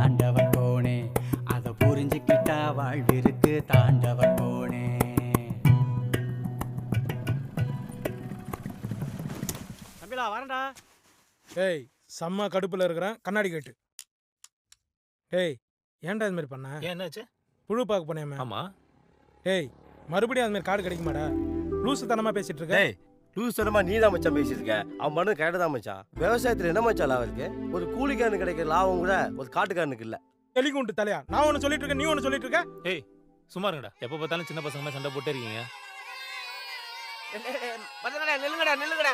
ஆண்டவன் போனே, அதை புரிஞ்சுக்கிட்டா வாழ்விருக்கு தாண்டவன் போனே. தம்பிலா வரேன்டா. ஏய் செம்ம கடுப்புல இருக்கிறேன், கண்ணாடி கேட்டு. ஏய் ஏன்டா இது மாதிரி பண்ண? என்னாச்சு? புழு பார்க்க போனேன். ஆமா. ஏய் மறுபடியும் அது மாதிரி கார்டு கிடைக்குமாடா? லூசு தனமா பேசிட்டு இருக்க. டேய் லூஸ் தனமா நீ தான் மச்சான் பேசிட்டு இருக்க. அவன் பண்ணு கரெக்டாக தான் மச்சான். விவசாயத்தில் என்ன மச்சான் லாபம் இருக்கு? ஒரு கூலிக்காரனு கிடைக்கிற லாபம் கூட ஒரு காட்டுக்காரனுக்கு இல்லை. எலிகுண்டு தலையா, நான் ஒன்று சொல்லிட்டு இருக்கேன், நீ ஒன்று சொல்லிட்டு இருக்க. ஏய் சும்மா இருங்கடா, எப்போ பார்த்தாலும் சின்ன பசங்க சண்டை போட்டே இருக்கீங்க. நில்லுங்கடா நில்லுங்கடா.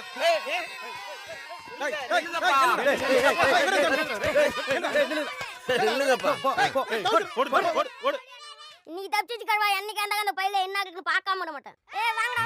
இன்னைக்கு தப்பிச்சு கழுவா, என்னைக்கு அந்த பையில என்ன இருக்குன்னு பார்க்காம விட மாட்டேன். வாங்கடா.